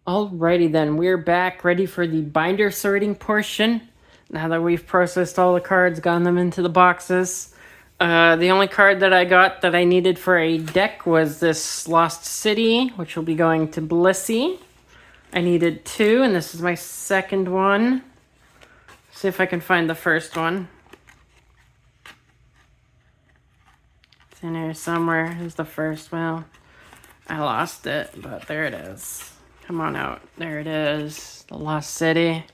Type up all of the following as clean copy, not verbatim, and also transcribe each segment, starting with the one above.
Alrighty then, we're back ready for the binder sorting portion. Now that we've processed all the cards, gotten them into the boxes. The only card that I got that I needed for a deck was this Lost City, which will be going to Blissey. I needed 2, and this is my second one. See if I can find the first one. It's in here somewhere. Here's the first one. I lost it, but there it is. Come on out. There it is. The Lost City.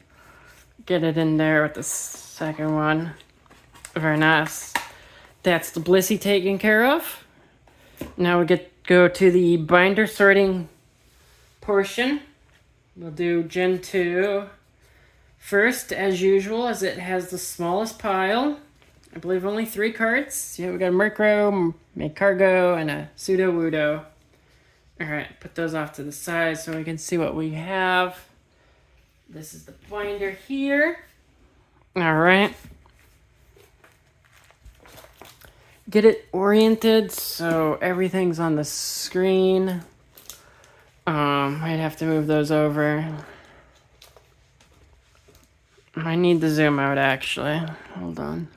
Get it in there with the second one. Very nice. That's the Blissey taken care of. Now we go to the binder sorting portion. We'll do Gen 2 first, as usual, as it has the smallest pile. I believe only 3 cards. Yeah, we got a Murkrow, Cargo, and a Pseudo-Wudo. Alright, put those off to the side so we can see what we have. This is the binder here. Alright. Get it oriented so everything's on the screen. Might have to move those over. I need to zoom out actually. Hold on.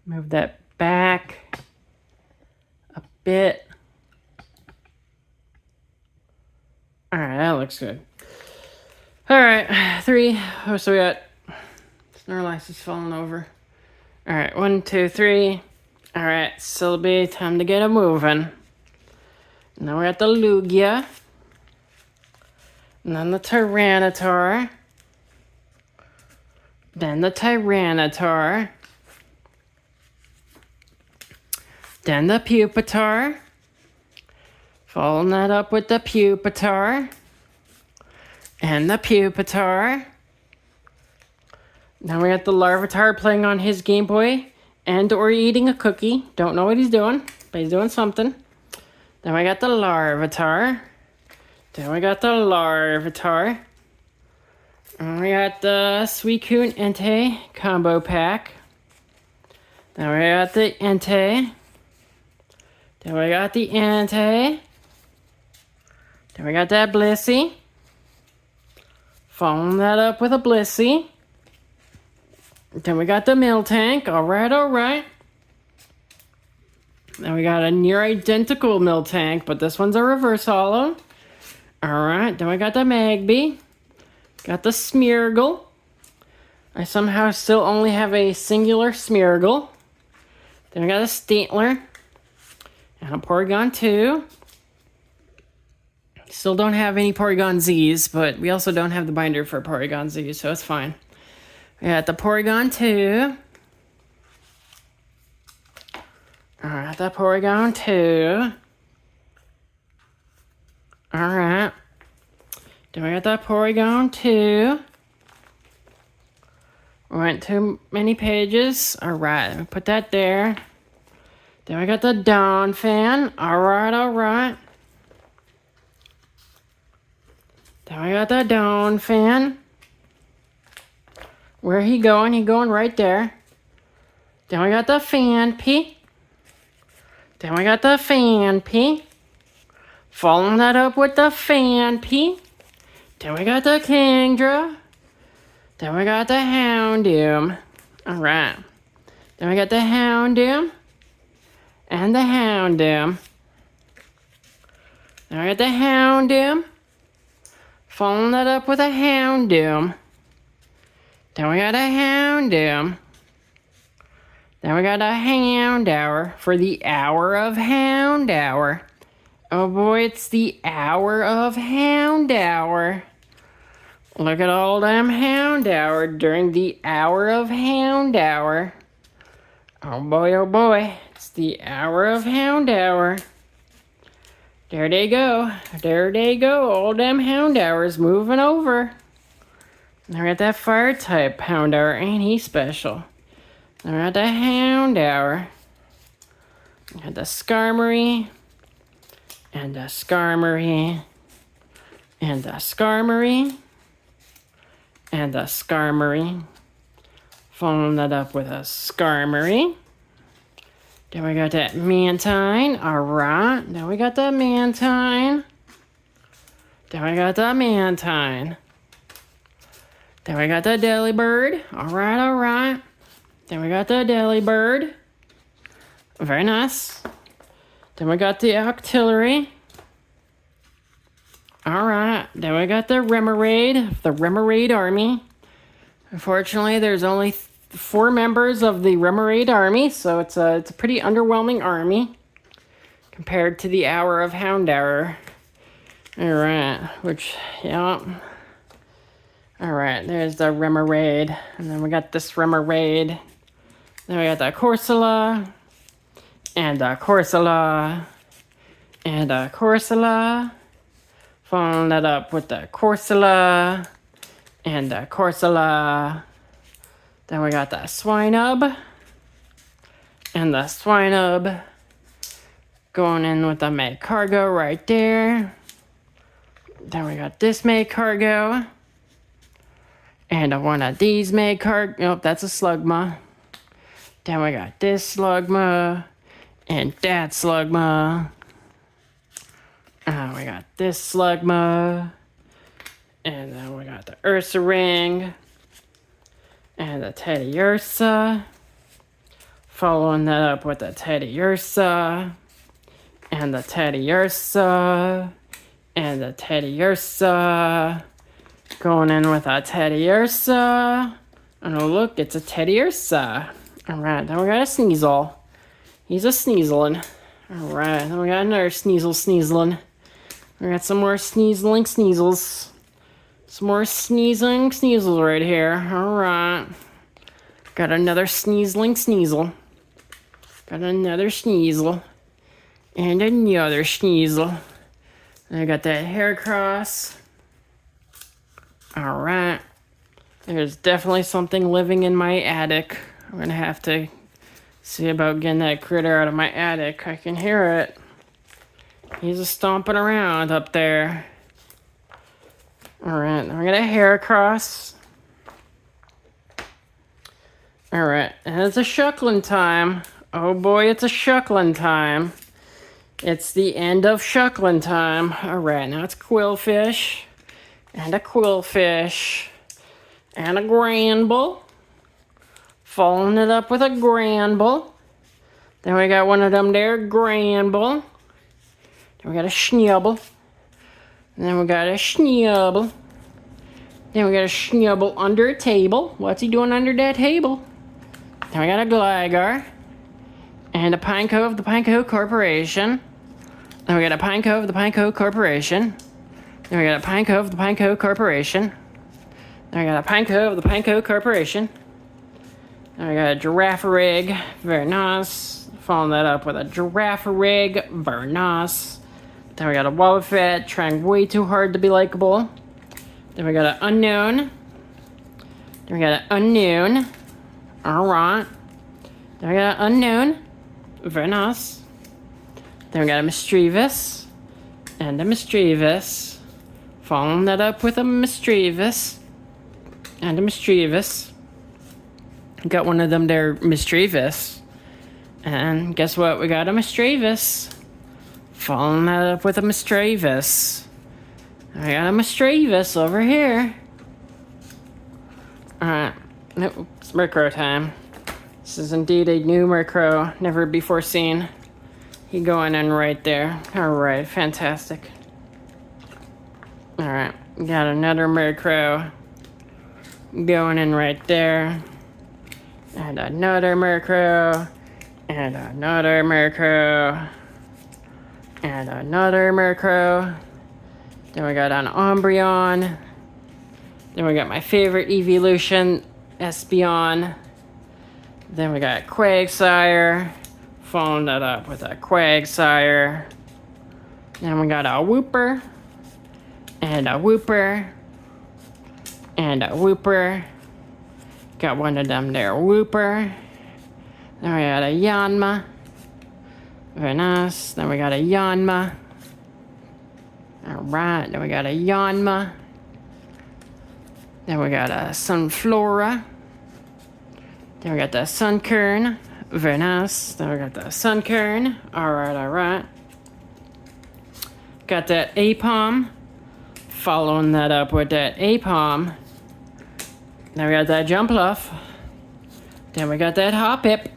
Move that back a bit. Alright, that looks good. Alright, 3. Oh, so we got Snorlax is falling over. Alright, 1, 2, 3. Alright, Celebi, time to get it moving. Now we got the Lugia. And then the Tyranitar. Then the Tyranitar. Then the Pupitar. Following that up with the Pupitar. And the Pupitar. Now we got the Larvitar playing on his Game Boy and or eating a cookie. Don't know what he's doing, but he's doing something. Then we got the Larvitar. Then we got the Larvitar. And we got the Suicune Entei combo pack. Then we got the Entei. Then we got the Entei. Then we got that Blissey. Following that up with a Blissey. Then we got the Miltank. Alright, alright. Then we got a near identical Miltank, but this one's a reverse holo. Alright, then we got the Magby. Got the Smeargle. I somehow still only have a singular Smeargle. Then we got a Stantler. And a Porygon 2. Still don't have any Porygon Z's, but we also don't have the binder for Porygon Z's, so it's fine. We got the Porygon 2. Alright, the Porygon 2. Alright. Then we got the Porygon 2. We went too many pages. Alright, put that there. Then we got the Donphan. Alright, alright. Then we got the Donphan. Where he going? He going right there. Then we got the Phanpy. Then we got the Phanpy. Following that up with the Phanpy. Then we got the Kingdra. Then we got the Houndoom. Alright. Then we got the Houndoom. And the Houndoom. Then we got the Houndoom. Following that up with a Houndoom. Then we got a Houndoom. Then we got a Houndour for the Hour of Houndour. Oh boy, it's the Hour of Houndour. Look at all them Houndour during the Hour of Houndour. Oh boy, it's the Hour of Houndour. There they go. There they go. All them Houndours moving over. Now we got that fire type Houndour. Ain't he special? Now we got the Houndour. We got the Skarmory. And the Skarmory. And the Skarmory. And the Skarmory. Following that up with a Skarmory. Then we got that mantine. All right. Then we got the mantine. Then we got the mantine. Then we got the delibird. All right, all right. Then we got the delibird. Very nice. Then we got the octillery. All right. Then we got the Remoraid army. Unfortunately, there's only 4 members of the Remoraid army, so it's a pretty underwhelming army compared to the Hour of Houndour. All right, yeah. All right, there's the Remoraid, and then we got this Remoraid. Then we got the Corsola, and the Corsola, and the Corsola. Following that up with the Corsola, and the Corsola. Then we got the Swinub, and the Swinub. Going in with the May Cargo right there. Then we got this May Cargo. And one of these May Cargo. Nope, that's a Slugma. Then we got this Slugma. And that Slugma. We got this Slugma. And then we got the Ursa Ring. And the Teddy Ursa. Following that up with the Teddy Ursa. And the Teddy Ursa. And the Teddy Ursa. Going in with a Teddy Ursa. And oh look, it's a Teddy Ursa. Alright, then we got a Sneasel. He's a Sneaselin'. Alright, then we got another Sneaselin'. We got some more Sneasels. Some more Sneasels right here. Alright. Got another Sneasel. Got another Sneasel. And another Sneasel. And I got that hair cross. Alright. There's definitely something living in my attic. I'm gonna have to see about getting that critter out of my attic. I can hear it. He's a stomping around up there. Alright, then we got a hair cross. Alright, and it's a shuckling time. Oh boy, it's a shuckling time. It's the end of shuckling time. Alright, now it's quillfish. And a quillfish. And a granbull. Following it up with a granbull. Then we got one of them there, granbull. Then we got a schnubble. And then we got a schnubble. Then we got a schnubble under a table. What's he doing under that table? Then we got a gligar. And a Pineco of the Pineco Corporation. Then we got a Pineco of the Pineco Corporation. Then we got a Pineco of the Pineco Corporation. Then we got a Pineco of the Pineco Corporation. Then we got a Giraffe Rig. Very nice. Following that up with a Giraffe Rig. Very nice. Then we got a Wobbuffet, trying way too hard to be likable. Then we got an Unknown. Then we got an Unknown. Alright. Then we got an Unknown. Very nice. Then we got a Mischievous. And a Mischievous. Following that up with a Mischievous. And a Mischievous. Got one of them there, Mischievous. And guess what? We got a Mischievous. Following that up with a Mischievous. I got a Mischievous over here. Alright. Nope, it's Murkrow time. This is indeed a new Murkrow, never before seen. He going in right there. Alright, fantastic. Alright, got another Murkrow. Going in right there. And another Murkrow. And another Murkrow. And another Murkrow. Then we got an Umbreon. Then we got my favorite evolution, Espeon. Then we got Quagsire. Following that up with a Quagsire. Then we got a Wooper. And a Wooper. And a Wooper. Got one of them there, Wooper. Then we got a Yanma. Very nice. Then we got a Yanma. Alright, then we got a Yanma. Then we got a Sunflora. Then we got the Sunkern. Very nice. Then we got the sun kern. Alright, alright. Got that A-palm. Following that up with that A-palm. Then we got that jump luff. Then we got that hop hip.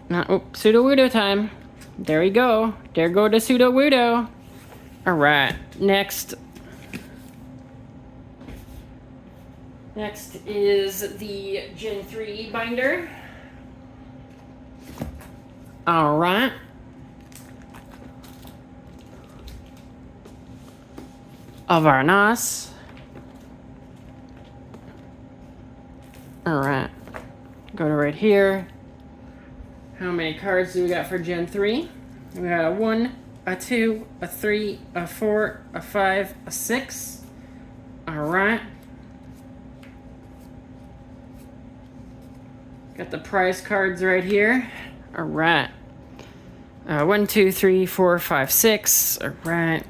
Now, pseudo wudo time. There we go. There go the pseudo wudo. Alright, next. Next is the Gen 3 binder. Alright. Avarnas. Alright. Go to right here. How many cards do we got for Gen 3? We got a 1, a 2, a 3, a 4, a 5, a 6. Alright. Got the prize cards right here. Alright. 1, 2, 3, 4, 5, 6. Alright.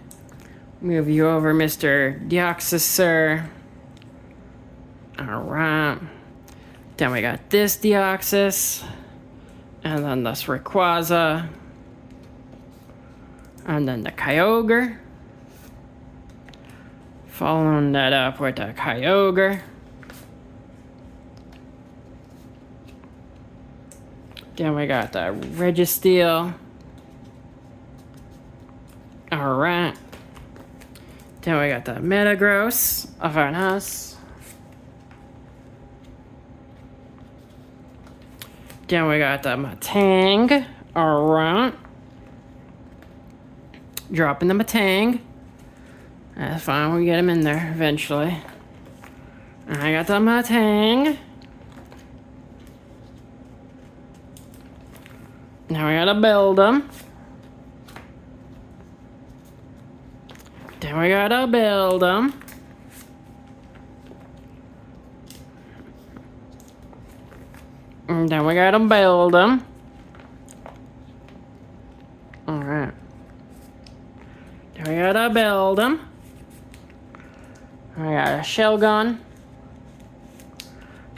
Move you over, Mr. Deoxys, sir. Alright. Then we got this Deoxys. And then this Rayquaza. And then the Kyogre. Following that up with the Kyogre. Then we got the Registeel. Alright. Then we got the Metagross of our house. Then we got the Matang. Alright. Dropping the Matang. That's fine, we get him in there eventually. I got the Matang. Now we gotta build them. Then we gotta build them. And then we gotta build them. Alright. Then we gotta build them. We got a Shelgon.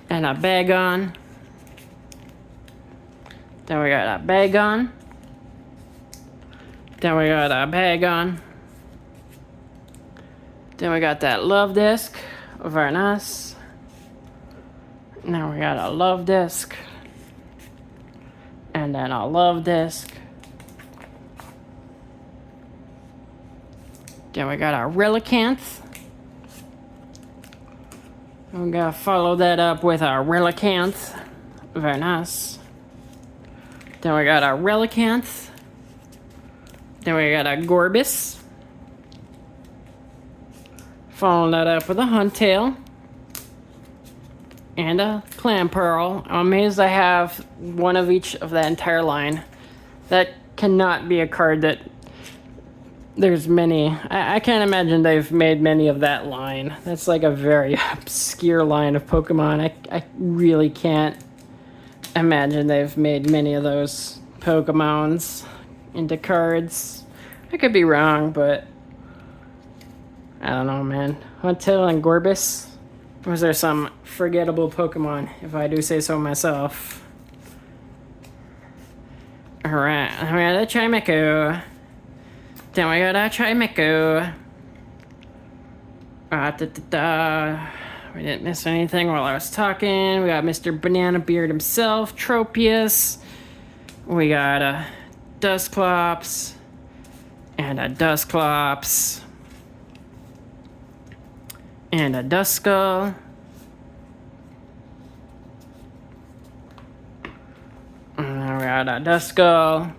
And a Bagon. Then we got a Bagon. Then we got a Bagon. Then we got that Love Disc. Very nice. Now we got a Love Disc. And then a Love Disc. Then we got a Relicanth. We gotta follow that up with our Relicanth. Very nice. Then we got a Relicanth. Then we got a Gorbis. Following that up with a Huntail. And a Clamperl. I'm amazed I have one of each of that entire line. That cannot be a card that there's many. I can't imagine they've made many of that line. That's like a very obscure line of Pokemon. I really can't imagine they've made many of those Pokemons into cards. I could be wrong, but I don't know, man. Huntail and Gorbis. Was there some forgettable Pokemon, if I do say so myself? Alright, we got a Chimecho. Then we got a Chimecho. We didn't miss anything while I was talking. We got Mr. Banana Beard himself, Tropius. We got a Dusclops. And a Dusclops. And a Duskull. And we got a Duskull.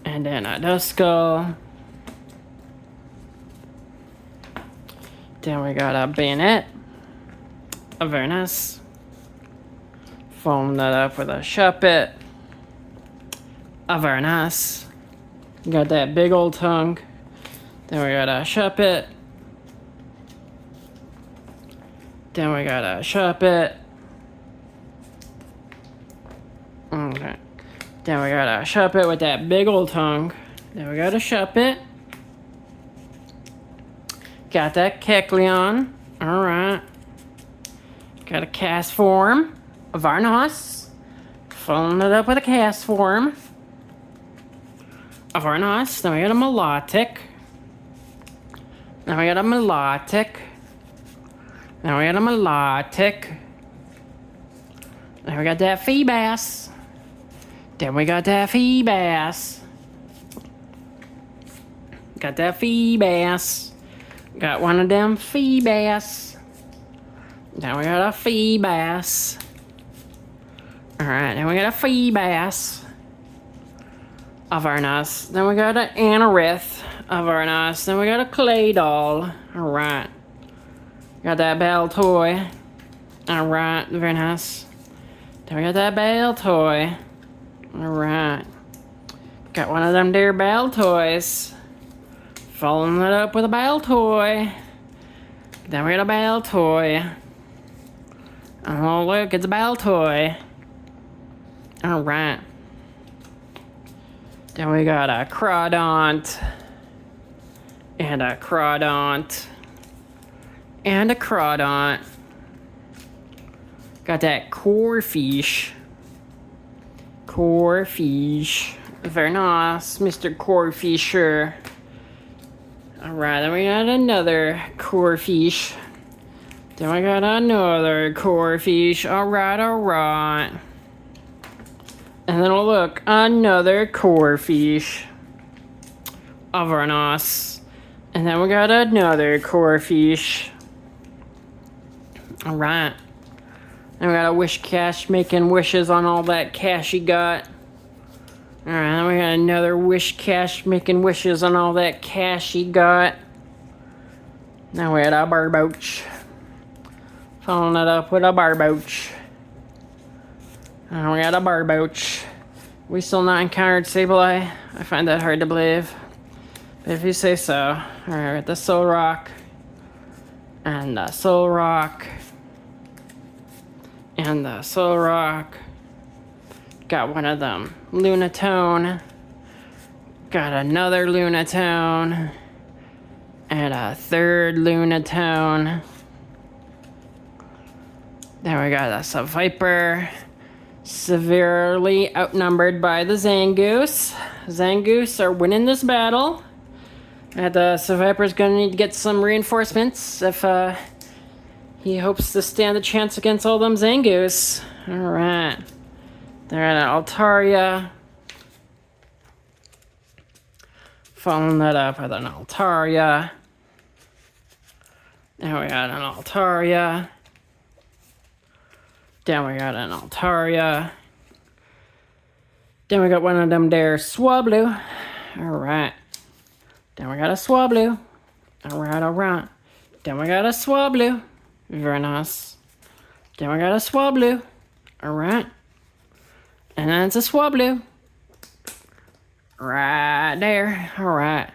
And then a Duskull. Then we got a Bayonet. A very nice. Following that up with a Shuppet. A very nice. Got that big old tongue. Then we got a Shuppet. Then we got a Shuppet. Okay. Then we got a Shuppet with that big old tongue. Then we got a Shuppet. Got that Kecleon. Alright. Got a cast form of Varnos. Following it up with a cast form of Varnos. Then we got a melodic. Then we got a melodic. Then we got a melodic. Then we got that fee bass. Then we got that fee bass. Got that fee bass. Got one of them fee bass. Then we got a fee bass. Alright, then we got a fee bass of Varnos. Then we got an anorith of Varnos. Then we got a clay doll. Alright. Got that bell toy. Alright, very nice. Then we got that bell toy. Alright. Got one of them dear bell toys. Following it up with a bell toy. Then we got a bell toy. Oh, look, it's a bell toy. Alright. Then we got a crawdont. And a crawdont. And a crawdont. Got that corefish. Corefish. Very nice, Mr. Corefisher. Alright, then we got another corefish. Then we got another corefish. Alright, alright. And then look, another corefish. Varnos. And then we got another corefish. Alright. And we got a wish cash making wishes on all that cash he got. Alright, then we got another wish cash making wishes on all that cash he got. Now we got a barboach. Following it up with a barboach. And we got a barboach. We still not encountered Sableye. I find that hard to believe. But if you say so. Alright, with the Soul Rock. And the Soul Rock. And the Soul Rock. Got one of them. Lunatone. Got another Lunatone. And a third Lunatone. Then we got a Viper. Severely outnumbered by the Zangoose. Zangoose are winning this battle. And the Viper's gonna need to get some reinforcements if he hopes to stand a chance against all them Zangoose. Alright. They're at an Altaria. Following that up with an Altaria. Then we got an Altaria. Then we got an Altaria. Then we got one of them there Swablu. Alright. Then we got a Swablu. Alright, alright. Then we got a Swablu. Very nice. Then we got a Swablu. Alright. And then it's a Swablu. Right there. Alright.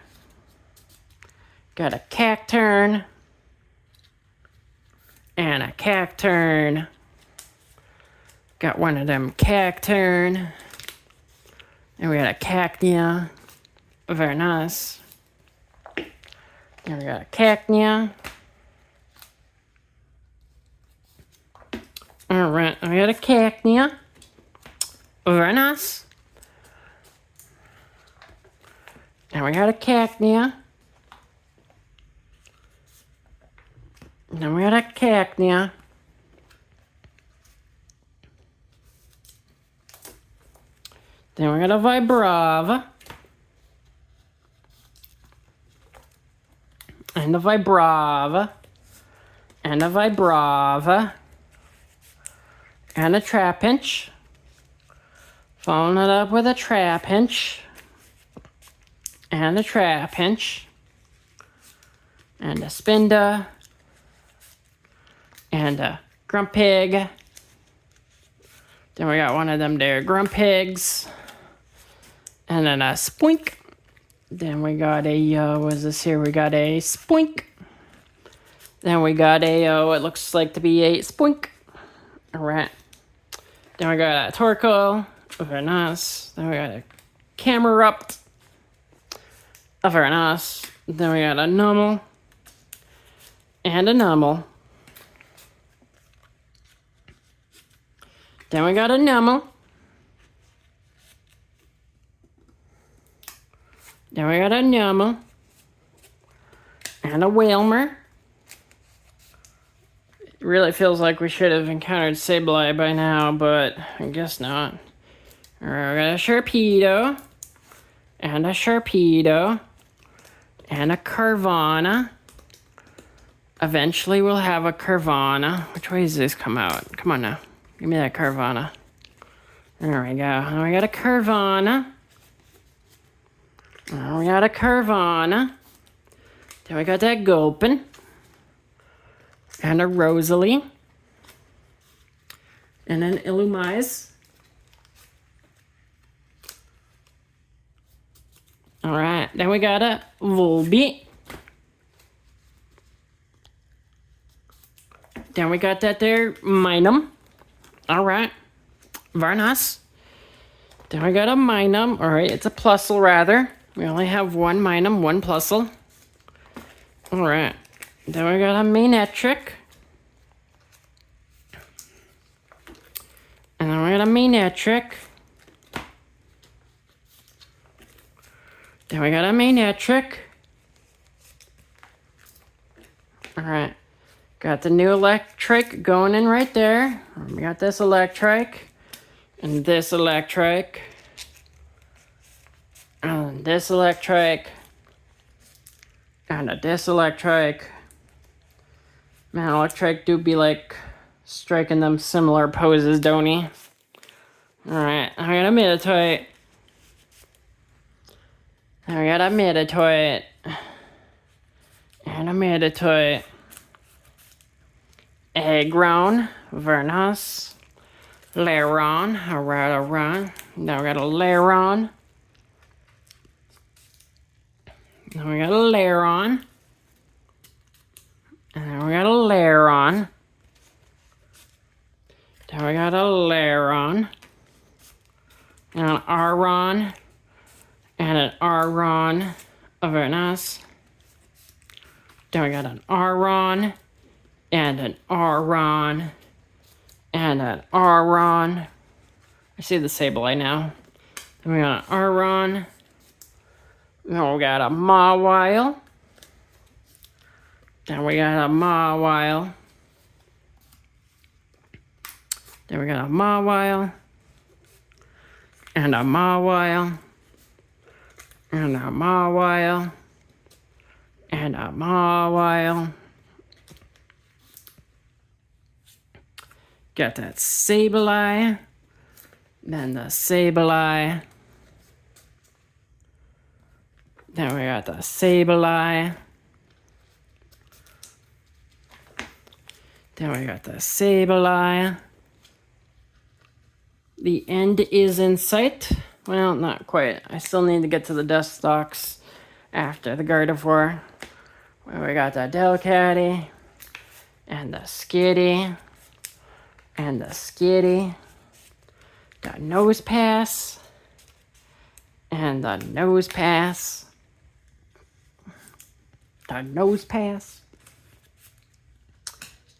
Got a Cacturn. And a Cacturn. Got one of them Cacturn. And we got a Cacnea. Very nice. And we got a Cacnea. Alright, we got a Cacnea. Very nice. And we got a Cacnea. Then we got a Cacnea. Then we got a Vibrava. And a Vibrava. And a Vibrava. And a Trapinch. Following it up with a Trapinch. And a Trapinch. And a Spinda. And a Grumpig. Then we got one of them there Grumpigs. And then a Spoink. Then we got a, what is this here? We got a Spoink. Then we got a, it looks like to be a Spoink. Alright. Then we got a Torkoal. Very nice. Then we got a Camerupt. Very nice. Then we got a Numel. And a Numel. Then we got a Nummel. Then we got a Nummel. And a Whalmer. It really feels like we should have encountered Sableye by now, but I guess not. Alright, we got a Sharpedo. And a Sharpedo. And a Carvana. Eventually we'll have a Carvana. Which way does this come out? Come on now. Give me that Carvana. There we go. Now we got a Carvana. Now we got a Carvana. Then we got that Gulpin. And a Rosalie. And an Illumise. Alright, then we got a Volbeat. Then we got that there Minun. Alright. Very nice. Then we got a Minun. Alright, it's a Plusle rather. We only have one Minun, one Plusle. Alright. Then we got a Manectric. And then we got a Manectric. Then we got a Manectric. Alright. Got the new Electric going in right there. We got this Electric. And this Electric. And this Electric. And a this Electric. Man, Electric do be like striking them similar poses, don't he? Alright, I got a Meditoid. I got a Meditoid. And a Meditoid. Aggron, Vernos, Lairon, Aradon. Now we got a Lairon. Now we got a Lairon. And then we got a Lairon. Then we got a Lairon. And an Aron. And an Aron. Very nice. Then we got an Aron. And an Aron. And an Aron. I see the Sableye now. Then we got an Aron. Then we got a Mawile. Then we got a Mawile. Then we got a Mawile. And a Mawile. And a Mawile. And a Mawile. Got that Sableye. Then the Sableye. Then we got the Sableye. Then we got the Sableye. The end is in sight. Well, not quite. I still need to get to the Dustox after the Gardevoir. Where we got the Delcatty. And the Skitty. And the Skitty. The Nose Pass. And the Nose Pass. The Nose Pass.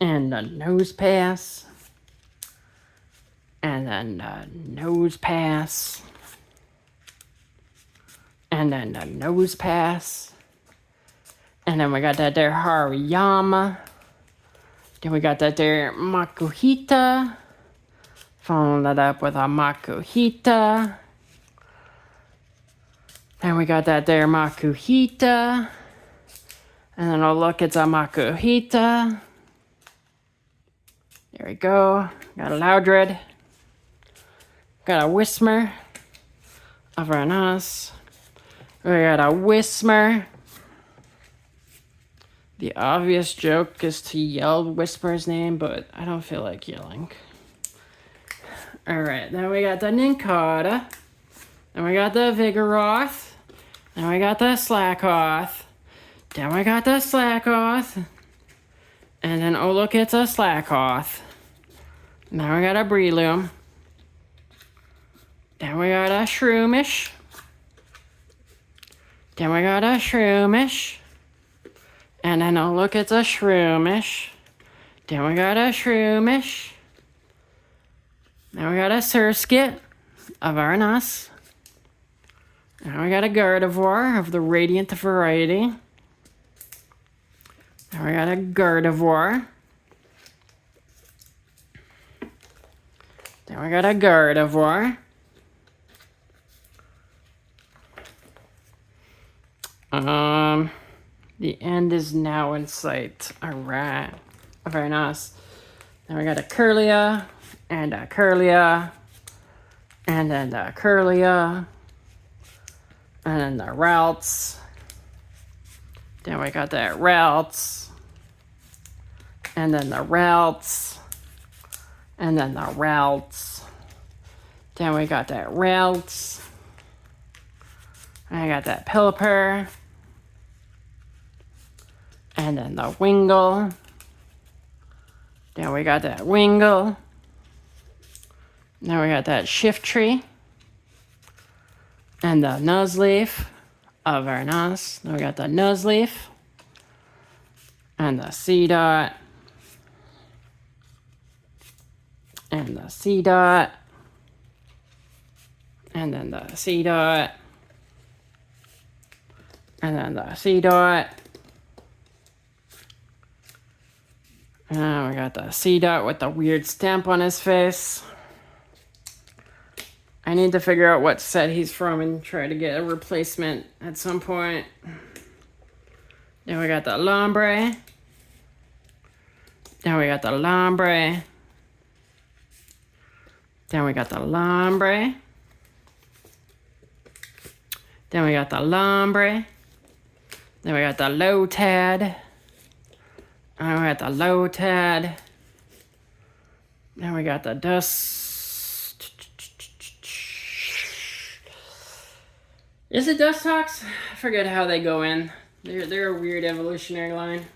And the Nose Pass. And then the Nose Pass. And then the Nose Pass. And then we got that there Hariyama. Then we got that there Makuhita. Following that up with a Makuhita. Then we got that there Makuhita. And then oh look, it's a Makuhita. There we go. Got a Loudred. Got a Whismur. Over on us. We got a Whismur. The obvious joke is to yell Whisper's name, but I don't feel like yelling. Alright, then we got the Nincada. Then we got the Vigoroth. Then we got the Slackoth. Then we got the Slackoth. And then, oh look, it's a Slackoth. Now we got a Breloom. Then we got a Shroomish. Then we got a Shroomish. And then, oh look, it's a Shroomish. Then we got a Shroomish. Now we got a surskit of our NAS. Now we got a Gardevoir of the Radiant variety. Now we got a Gardevoir. Then we got a Gardevoir. The end is now in sight. Alright. Very nice. Then we got a Curlia, and a Curlia, and then the Curlia, and then the Routes. Then we got that Routes, and then the Routes, and then the Routes. Then we got that Routes. I got that Pelipper. And then the Wingle. Then we got that Wingle. Now we got that Shiftry. And the Nuzleaf of our NAS. Then we got the Nuzleaf. And the C-Dot. And the C-Dot. And then the C-Dot. And then the C-Dot. And we got the C-Dot with the weird stamp on his face. I need to figure out what set he's from and try to get a replacement at some point. Then we got the Lombre. Then we got the Lombre. Then we got the Lombre. Then we got the Lombre. Then we got the Lotad. And we got the Lotad. Then we got the Dust. Is it Dustox? I forget how they go in. They're a weird evolutionary line.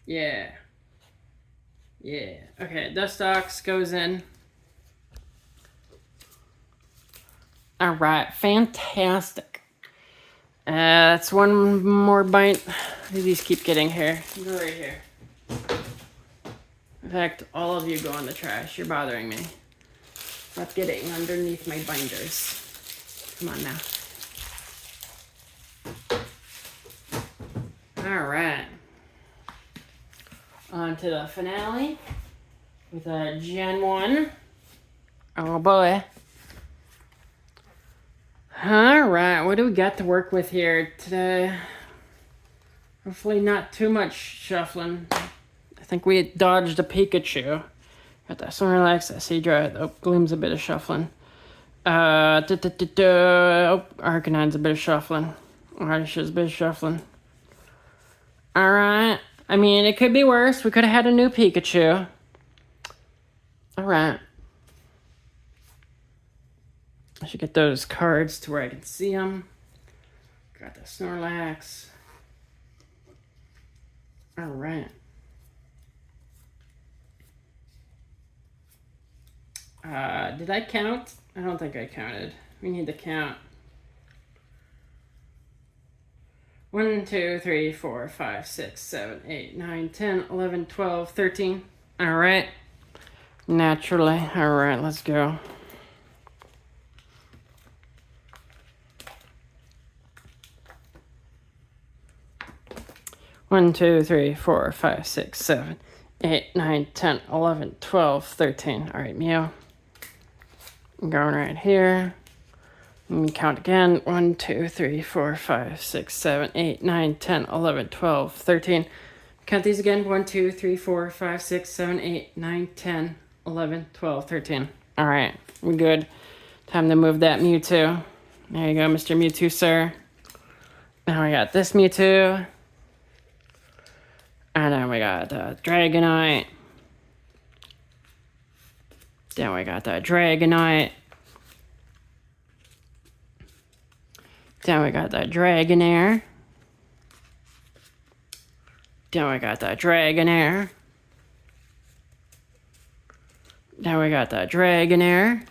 Yeah. Yeah. Okay, Dustox goes in. Alright, fantastic. That's one more bite. These keep getting here. Go right here. In fact, all of you go in the trash. You're bothering me. Stop getting underneath my binders. Come on now. Alright. On to the finale with a Gen 1. Oh boy. Alright, what do we got to work with here today? Hopefully not too much shuffling. I think we dodged a Pikachu. Got that Snorlax, that Seadra. Oh, Gloom's a bit of shuffling. Oh, Arcanine's a bit of shuffling. Ardisha's a bit of shuffling. Alright. I mean, it could be worse. We could have had a new Pikachu. Alright. I should get those cards to where I can see them. Got the Snorlax. Alright. Did I count? I don't think I counted. We need to count. 1, 2, 3, 4, 5, 6, 7, 8, 9, 10, 11, 12, 13. Alright. Naturally. Alright, let's go. One, 2, 3, 4, 5, 6, 7, 8, 9, 10, 11, 12, 13. Alright, Mew. I'm going right here. Let me count again. 1, 2, 3, 4, 5, 6, 7, 8, 9, 10, 11, 12, 13. Count these again. 1, 2, 3, 4, 5, 6, 7, 8, 9, 10, 11, 12, 13. Alright, we're good. Time to move that Mewtwo. There you go, Mr. Mewtwo, sir. Now we got this Mewtwo. And then we got the Dragonite. Then we got the Dragonite. Then we got the Dragonair. Then we got the Dragonair. Then we got the Dragonair.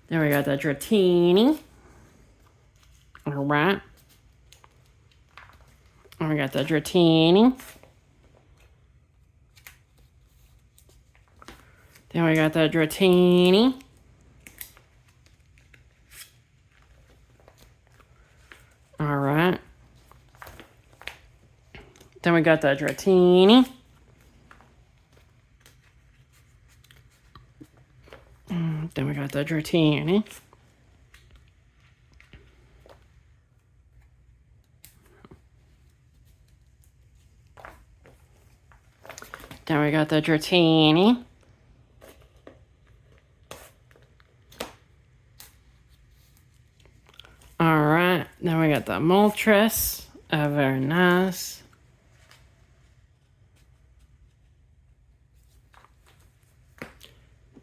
Then we got the Dratini. All right. And we got the Dratini. Then we got the Dratini. All right. Then we got the Dratini. Then we got the Dratini. Then we got the Dratini. All right. Then we got the Moltres. Very nice.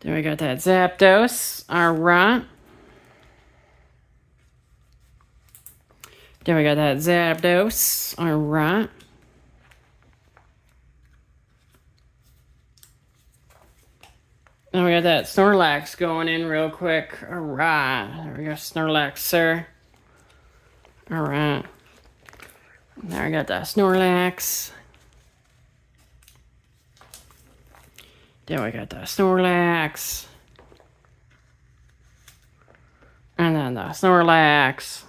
Then we got that Zapdos. All right. Then we got that Zapdos. All right. Then we got that Snorlax going in real quick. All right. There we go, Snorlax, sir. All right. Now we got that Snorlax. Then we got the Snorlax. And then the Snorlax.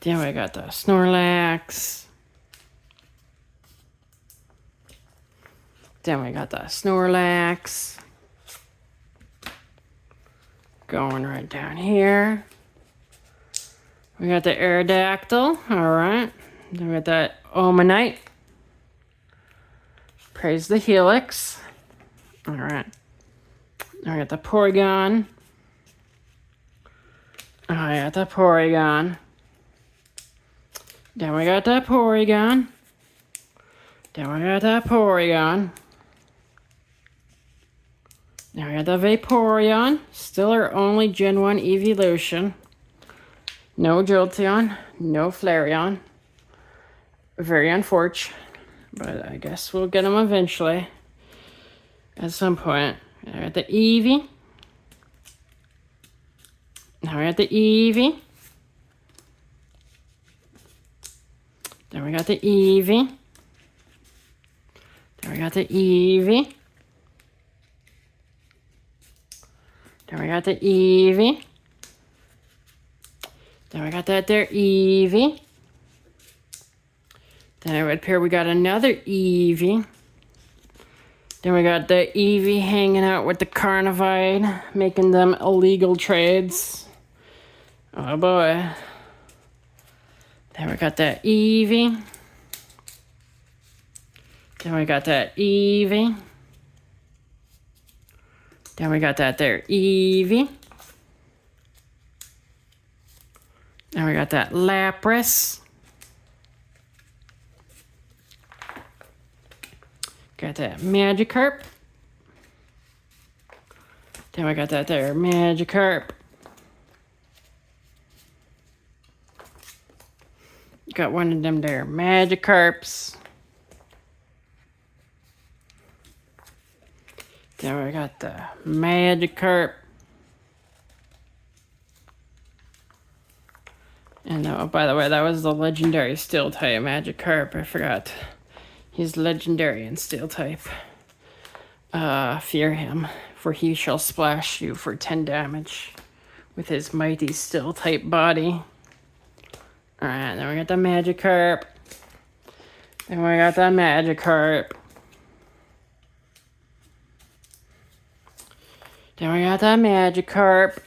Then we got the Snorlax. Then we got the Snorlax. Going right down here. We got the Aerodactyl. Alright. Then we got that Omanite. Praise the Helix. Alright. Then we got the Porygon. Oh, I got the Porygon. Then we got the Porygon. Then we got the Porygon. Now we got the Vaporeon. Still our only Gen 1 evolution. No Jolteon. No Flareon. Very unfortunate. But I guess we'll get them eventually. At some point. Now we got the Eevee. Now we got the Eevee. Then we got the Eevee. Then we got the Eevee. Then we got the Eevee. Then we got that there Eevee. Then it would appear we got another Eevee. Then we got the Eevee hanging out with the Carnivide, making them illegal trades. Oh boy. Then we got that Eevee. Then we got that Eevee. Then we got that there Eevee. Then we got that Lapras. Got that Magikarp. Then we got that there Magikarp. Got one of them there Magikarps. Then we got the Magikarp. And oh, by the way, that was the legendary steel type Magikarp. I forgot. He's legendary in steel type. Fear him, for he shall splash you for 10 damage with his mighty steel type body. Alright, then we got the Magikarp. Then we got the Magikarp. Then we got the Magikarp.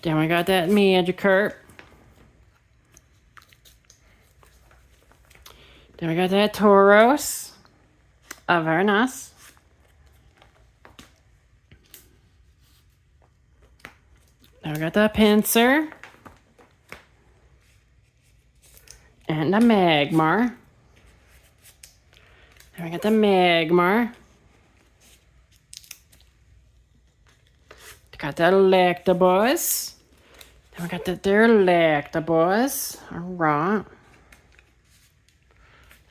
Then we got that Magikarp. Then we got that Tauros. Very nice. Then we got the Pinsir. And the Magmar. Then we got the Magmar. Got that Electabuzz. Then we got that there Electabuzz. Alright.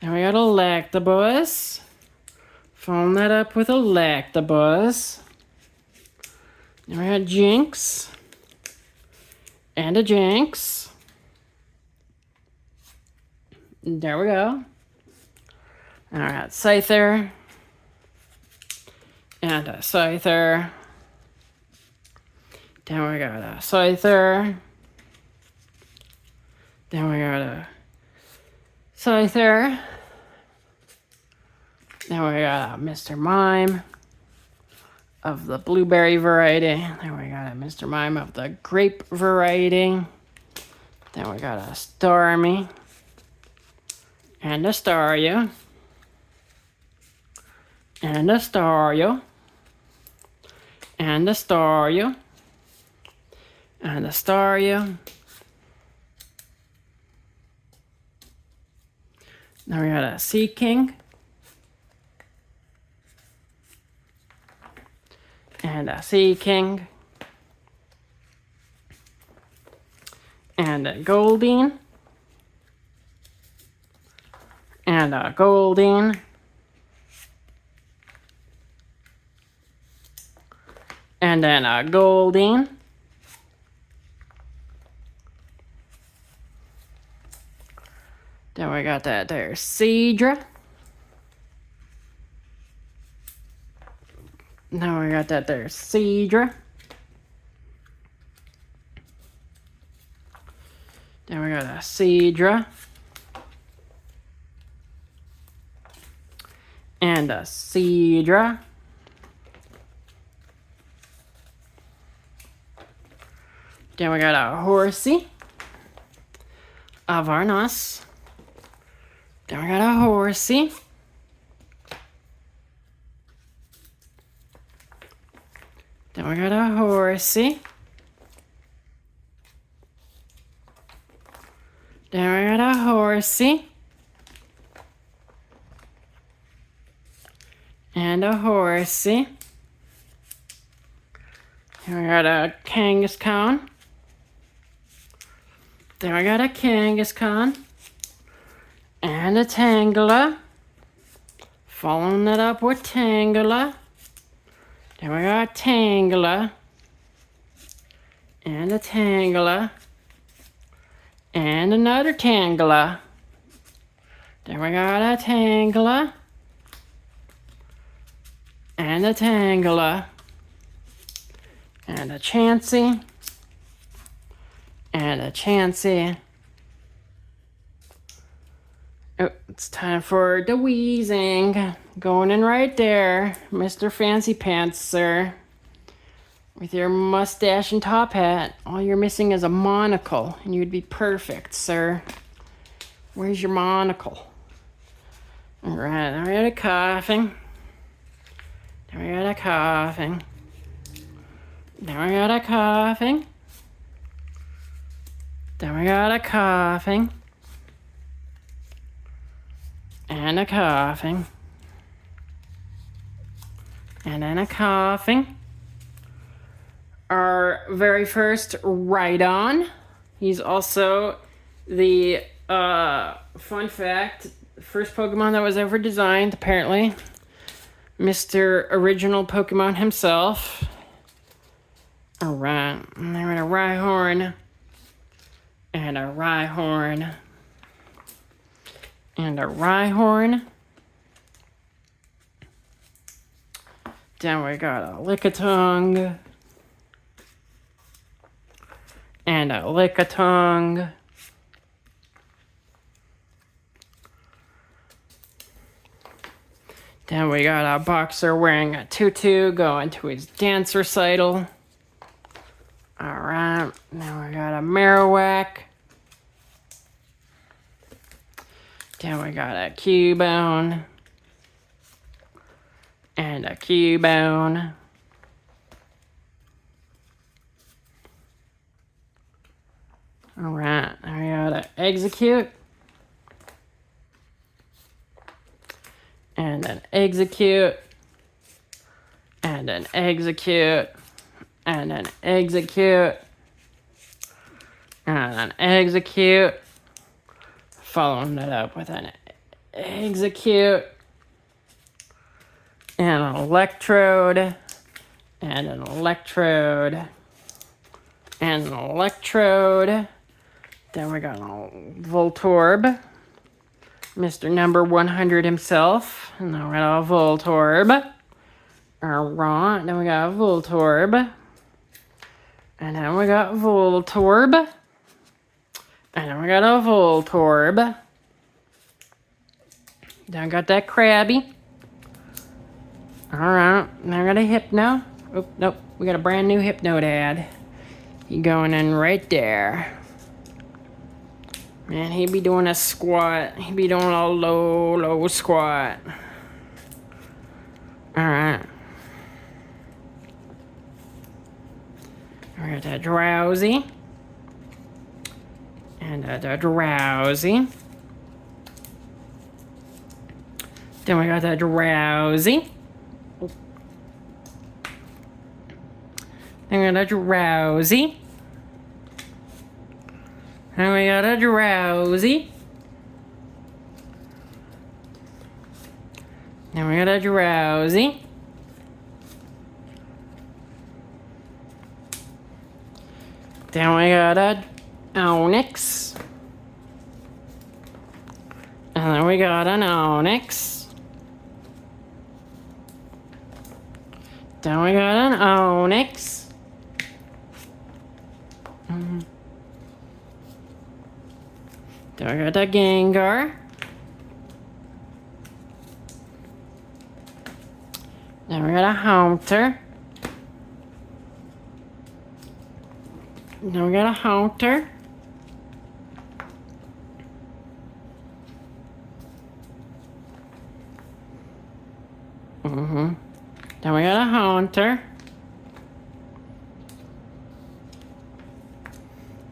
Then we got a lactobus. Following that up with a lactobus. Then we got Jinx. And a Jinx. There we go. Alright, Scyther. And a Scyther. Then we got a Scyther. Then we got a Scyther. Then we got a Mr. Mime of the blueberry variety. Then we got a Mr. Mime of the grape variety. Then we got a Starmie. And a Staryu. And a Staryu. And a Staryu. And a Staryu. Then we got a Sea King. And a Sea King. And a Goldeen. And a Goldeen. And then a Goldeen. Then we got that there Seadra. Now we got that there Seadra. Then we got a Seadra. And a Seadra. Then we got a Horsey of Arnos. Then we got a Horsey. Then we got a Horsey. Then we got a Horsey. And a Horsey. Then we got a Kangaskhan. Then we got a Kangaskhan. And a Tangela. Following that up with Tangela. Then we got Tangela. And a Tangela. And another Tangela. Then we got a Tangela. And a Tangela. And a Chansey. And a Chansey. Oh, it's time for the wheezing. Going in right there, Mr. Fancy Pants, sir. With your mustache and top hat. All you're missing is a monocle, and you'd be perfect, sir. Where's your monocle? Alright, now we got a coughing. Then we got a coughing. Then we got a coughing. Then we got a coughing. And a coughing. And then a coughing. Our very first Rhydon. He's also the, fun fact, first Pokemon that was ever designed, apparently. Mr. Original Pokemon himself. Alright, and then we got a Rhyhorn. And a Rhyhorn. And a Rhyhorn. Then we got a Lickitung. And a Lickitung. Then we got a boxer wearing a tutu going to his dance recital. Alright, now we got a Marowak. Then we got a Cubone. And a Cubone. Alright, now we got an Execute. And an Execute. And an Execute. And an Execute. And an Execute. Following that up with an execute, and an electrode, and an electrode, and an electrode. Then we got a Voltorb, Mr. Number 100 himself. And then we got a Voltorb. Alright, then we got a Voltorb. And then we got Voltorb. And then we got a Voltorb. Then I got that Krabby. Alright, now I got a Hypno. Oh, nope, we got a brand new Hypno Dad. He going in right there. Man, he be doing a squat. He be doing a low squat. Alright. We got that Drowsy. And the Drowsy. Then we got that Drowsy. Then we got a Drowsy. And we got a Drowsy. Then we got a Drowsy. Then we got a Onyx. And then we got an Onyx. Then we got an Onyx. Then we got a Gengar. Then we got a Haunter. Then we got a Haunter. Then we got a Haunter.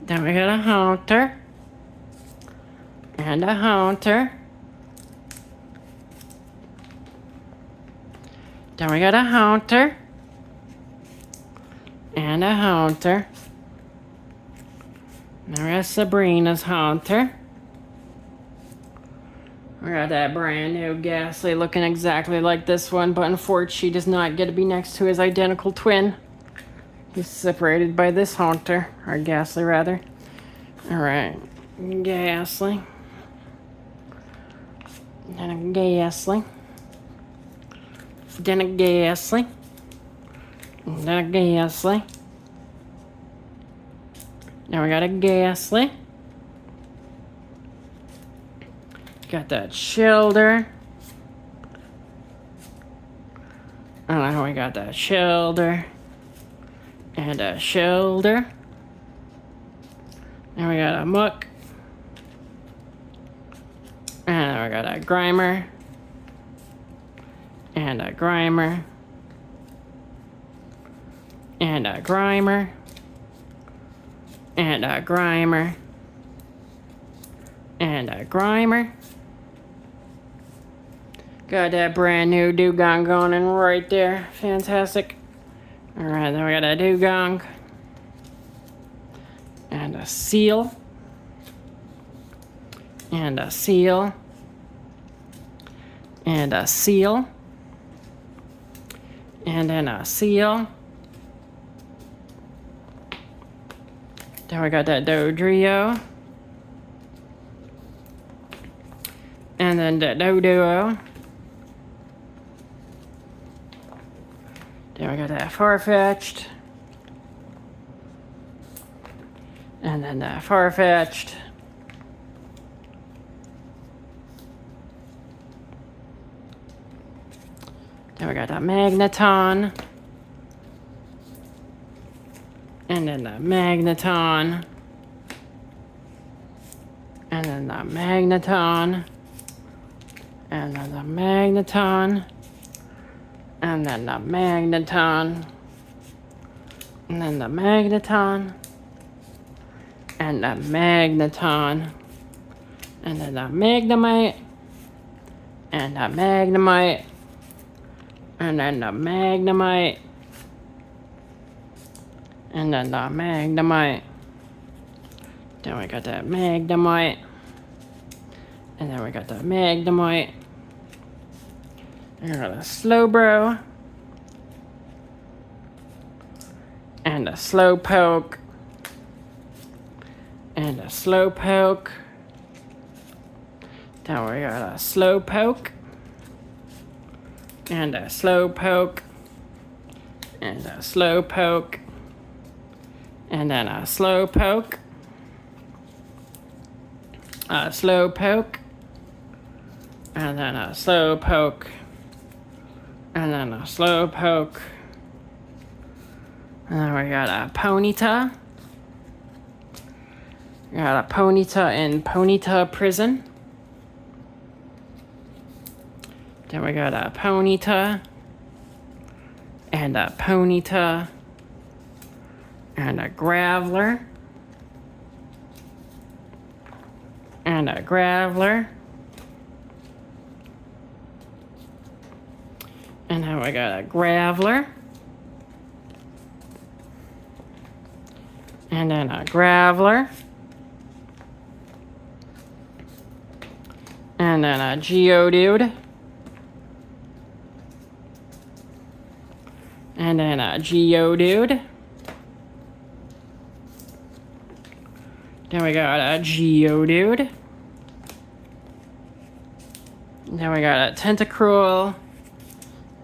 Then we got a Haunter. And a Haunter. Then we got a Haunter. And a Haunter. Then we got Sabrina's Haunter. We got that brand new Ghastly looking exactly like this one, but unfortunately does not get to be next to his identical twin. He's separated by this Haunter, or Ghastly rather. Alright, Ghastly. Then a Ghastly. Then a Ghastly. Then a Ghastly. Now we got a Ghastly. Got that Shellder. And now we got that Shellder. And a Shellder. And we got a Muck. And we got a Grimer. And a Grimer. And a Grimer. And a Grimer. And a Grimer. Got that brand new Dugong going in right there. Fantastic. Alright, then we got a Dugong. And a Seal. And a Seal. And a Seal. And then a Seal. Then we got that Dodrio. And then the Doduo. Then we got that Farfetch'd. And then that Farfetch'd. Then we got that Magneton. And then the Magneton. And then the Magneton. And then the Magneton. And then the Magneton. And then the Magneton. And the Magneton. And then the Magnemite. And the Magnemite. And then the Magnemite. And then the Magnemite. Then we got that Magnemite. And then we got the Magnemite. And we got a Slowbro. And a Slowpoke. And a Slowpoke. Then we got a Slowpoke. And a Slowpoke. And a Slowpoke. And then a Slowpoke. A Slowpoke. And then a Slowpoke. And then a Slowpoke. And then we got a Ponyta. We got a Ponyta in Ponyta Prison. Then we got a Ponyta. And a Ponyta. And a Graveler. And a Graveler. And now we got a Graveler. And then a Graveler. And then a Geodude. And then a Geodude. Then we got a Geodude. Then we got a Tentacruel.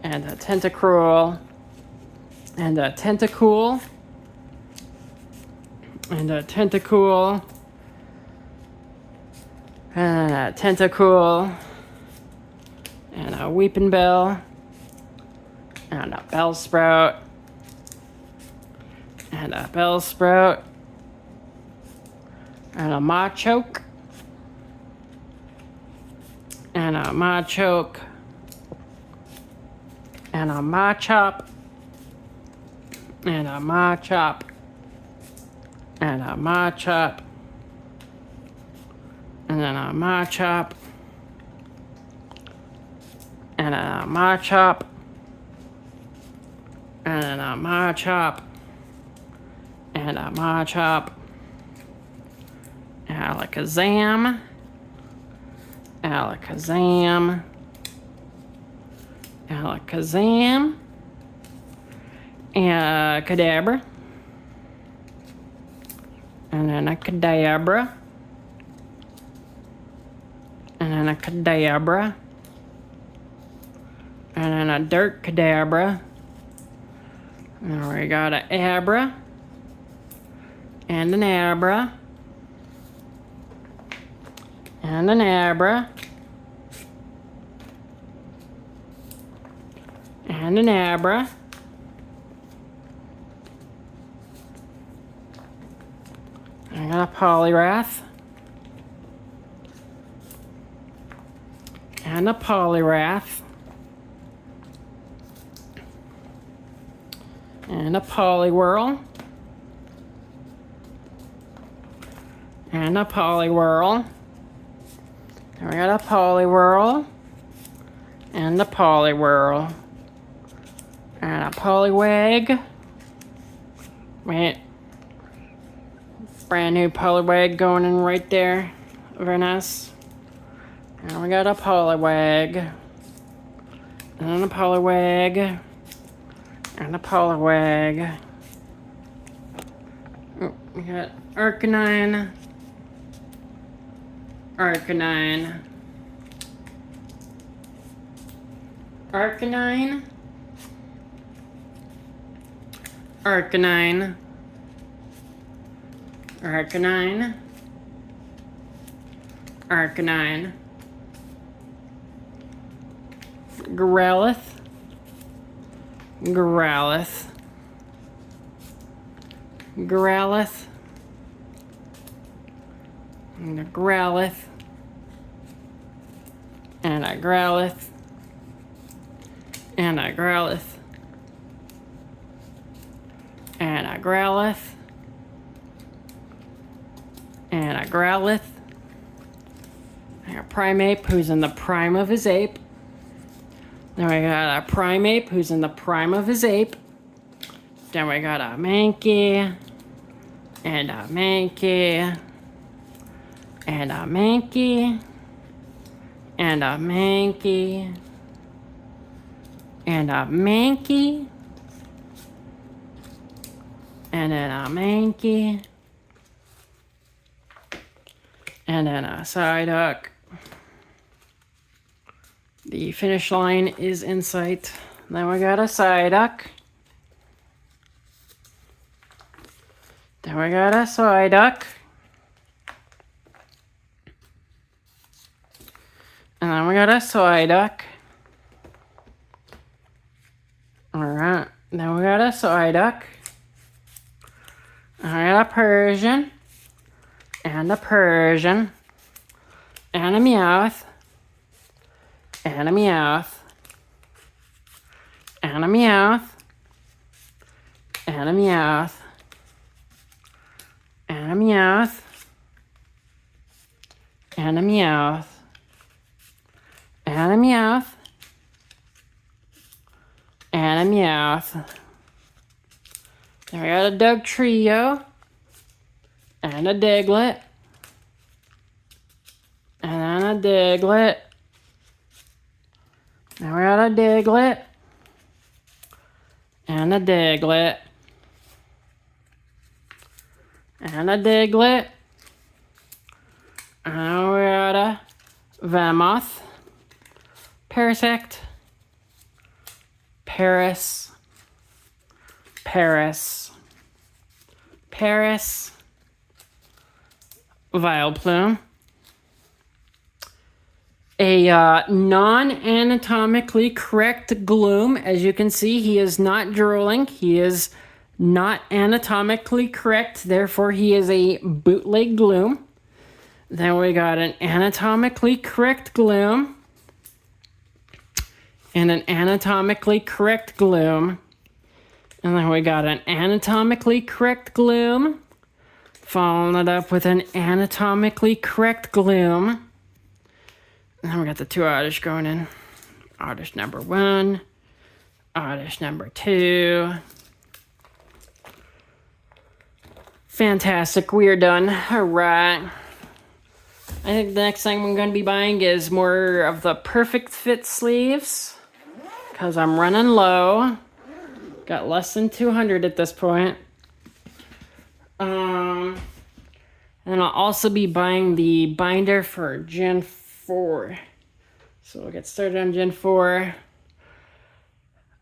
And a Tentacruel. And a Tentacool. And a Tentacool. And a Tentacool. And a Weepinbell. And a Bellsprout. And a Bellsprout. And a Machoke. And a Machoke. And a Machop. And a Machop. And a Machop. And then a Machop. And a Machop. And then a Machop. And a Machop. Alakazam. Alakazam. Alakazam. And a Kadabra. And then a Kadabra. And then a Kadabra. And then a Dirt Kadabra. And we got an Abra. And an Abra. And an Abra. And an Abra. I got a Poliwrath. And a Poliwrath. And a Poliwhirl. And a Poliwhirl. And we got a Poliwhirl. And a Poliwhirl. And a Poliwag. Wait. Brand new Poliwag going in right there. Very nice. And we got a Poliwag. And a Poliwag. And a Poliwag. Oh, we got Arcanine. Arcanine. Arcanine. Arcanine. Arcanine. Arcanine. Growlithe. Growlithe. Growlithe. And a Growlithe. And a Growlithe. And a Growlithe. And a Growlithe. And a Growlithe. And a Primeape who's in the prime of his ape. Then we got a Primeape who's in the prime of his ape. Then we got a Mankey. And a Mankey. And a Mankey. and a Mankey, and a Mankey, and then a Mankey, and then a Psyduck. The finish line is in sight. Then we got a Psyduck. Then we got a Psyduck. And then we got a Psyduck. Alright, then we got a Psyduck. And we got a Persian. And a Persian. And a Meowth. And a Meowth. And a Meowth. And a Meowth. And a Meowth. And a Meowth. And a Meowth. And a Meowth. Then we got a Doug Trio. And a Diglett. And then a Diglett. Now we got a Diglett. And a Diglett. And a Diglett. And we got a Venomoth. Parasect. Paris. Paris. Paris. Vileplume. A non-anatomically correct Gloom. As you can see, he is not drooling. He is not anatomically correct. Therefore, he is a bootleg Gloom. Then we got an anatomically correct Gloom. And an anatomically correct Gloom. And then we got an anatomically correct Gloom. Following it up with an anatomically correct Gloom. And then we got the two Oddish going in. Oddish number 1. Oddish number 2. Fantastic. We are done. Alright. I think the next thing I'm going to be buying is more of the Perfect Fit sleeves. Because I'm running low. Got less than 200 at this point. And I'll also be buying the binder for Gen 4. So we'll get started on Gen 4.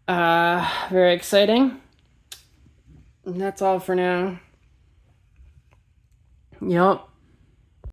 Very exciting. And that's all for now. Yup.